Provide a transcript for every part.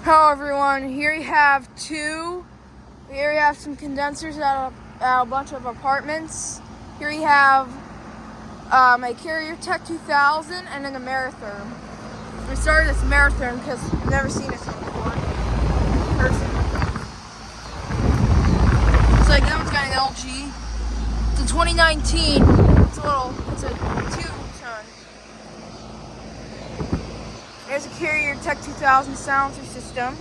Hello everyone, here you have some condensers at a bunch of apartments. Here you have a Carrier Tech 2000 and then a Maratherm. We started this Maratherm because I've never seen this one before. It's like that one's got an LG. It's a 2019. It's a 2-ton. There's a Carrier Tech 2000 silencer system.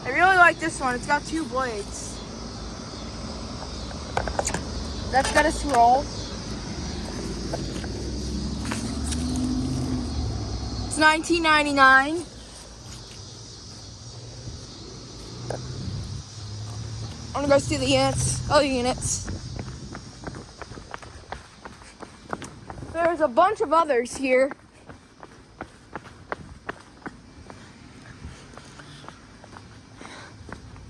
I really like this one. It's got 2 blades. That's got a scroll. It's $19.99. I'm gonna go see the units. Other units. There's a bunch of others here.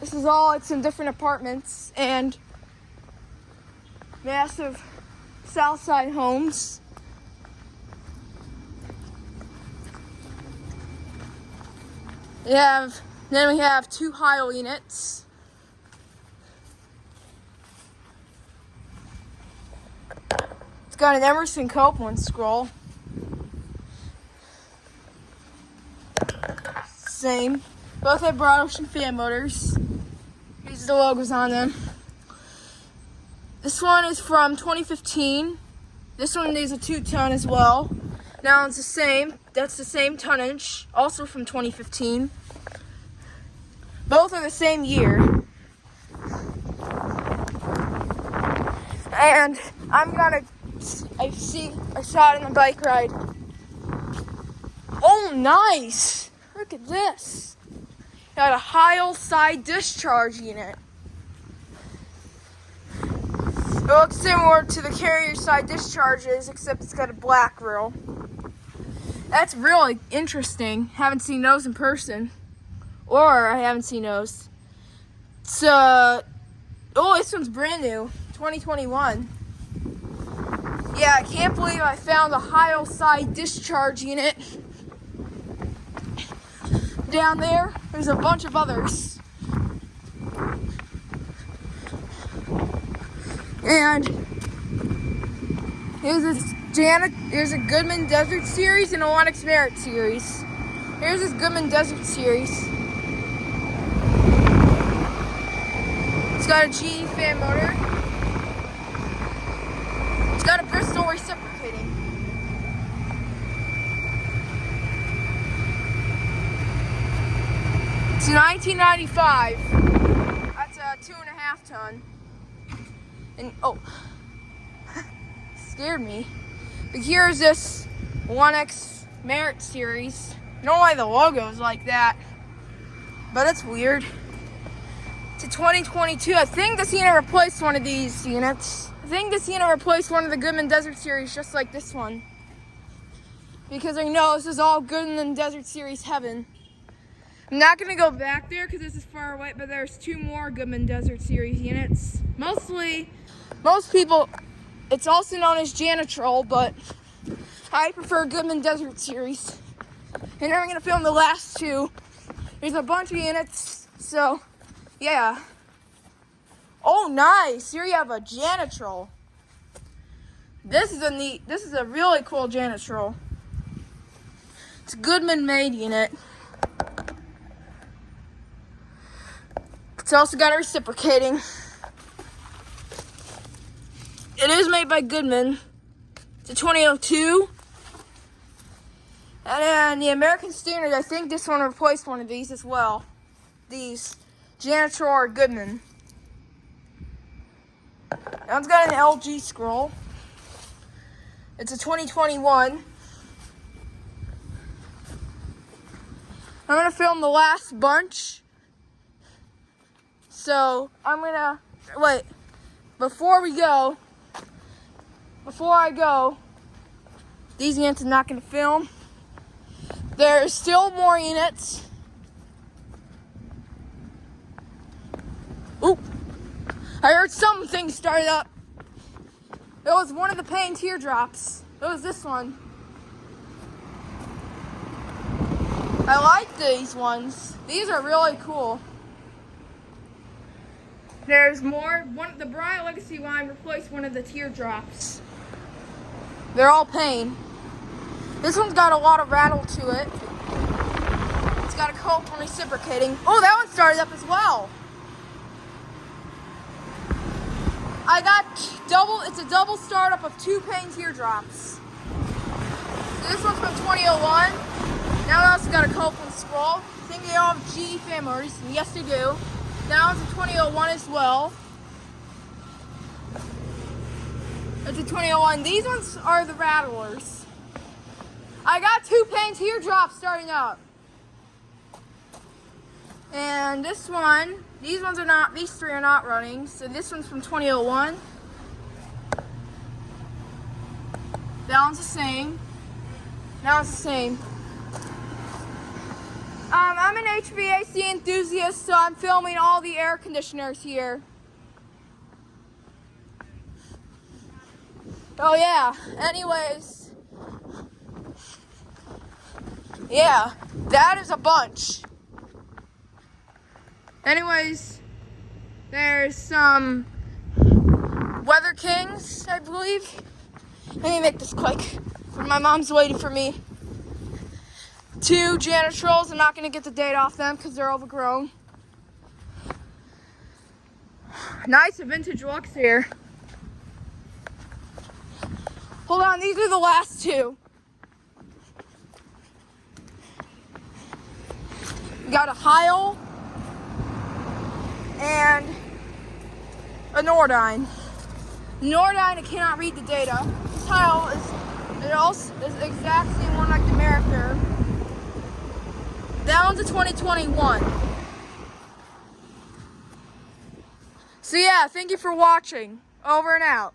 This is all, it's in different apartments and massive south side homes. Then we have 2 Heil units. It's got an Emerson Copeland scroll. Same. Both have broad ocean fan motors. These are the logos on them. This one is from 2015. This one is a 2-ton as well. Now it's the same. That's the same tonnage, also from 2015. Both are the same year. And I saw it in a bike ride. Oh, nice! Look at this. Got a Heil side discharge unit. It looks similar to the Carrier side discharges, except it's got a black grill. That's really interesting. Haven't seen those in person. Or I haven't seen those. It's, oh, this one's brand new. 2021. Yeah, I can't believe I found a Heil side discharge unit. Down there, there's a bunch of others. And here's a Goodman Desert Series and a Lennox Merit Series. Here's this Goodman Desert Series. It's got a GE fan motor. It's got a Bristol reciprocating. It's 1995. That's a 2.5-ton. And oh, scared me. But here's this Lennox Merit Series. I don't know why the logo is like that, but it's weird. It's a 2022. I think the Sienna replaced one of these units. I think the Sienna replaced one of the Goodman Desert Series, just like this one. Because I know this is all Goodman Desert Series heaven. I'm not going to go back there because this is far away, but there's 2 more Goodman Desert Series units. Most people, it's also known as Janitrol, but I prefer Goodman Desert Series. And then I'm going to film the last 2. There's a bunch of units, so yeah. Oh, nice. Here you have a Janitrol. This is a really cool Janitrol. It's a Goodman made unit. It's also got a reciprocating. It is made by Goodman. It's a 2002. And then the American Standard, I think this one replaced one of these as well. These Janitrol or Goodman. Now it's got an LG scroll. It's a 2021. I'm going to film the last bunch. So, wait, before I go, these units are not going to film. There's still more units. Oop, I heard something started up. It was one of the PAYNE teardrops. It was this one. I like these ones. These are really cool. There's more. The Bryant Legacy line replaced one of the teardrops. They're all PAYNE. This one's got a lot of rattle to it. It's got a cope on reciprocating. Oh, that one started up as well. I got it's a double startup of 2 PAYNE teardrops. So this one's from 2001. Now I also got a Copeland scroll. I think they all have GE families, and yes they do. That one's a 2001 as well. It's a 2001. These ones are the rattlers. I got 2 PAYNE teardrops starting up. And this one, these 3 are not running. So this one's from 2001. That one's the same. That one's the same. I'm an HVAC enthusiast, so I'm filming all the air conditioners here. Oh yeah, anyways. Yeah, that is a bunch. Anyways, there's some Weather Kings, I believe. Let me make this quick. My mom's waiting for me. 2 Janitrals. I'm not going to get the date off them because they're overgrown. Nice vintage looks here. Hold on, these are the last 2. We got a Heil and a Nordine. Nordine, I cannot read the data. This Heil is the exact same one like the America. That one's a 2021. So yeah, thank you for watching. Over and out.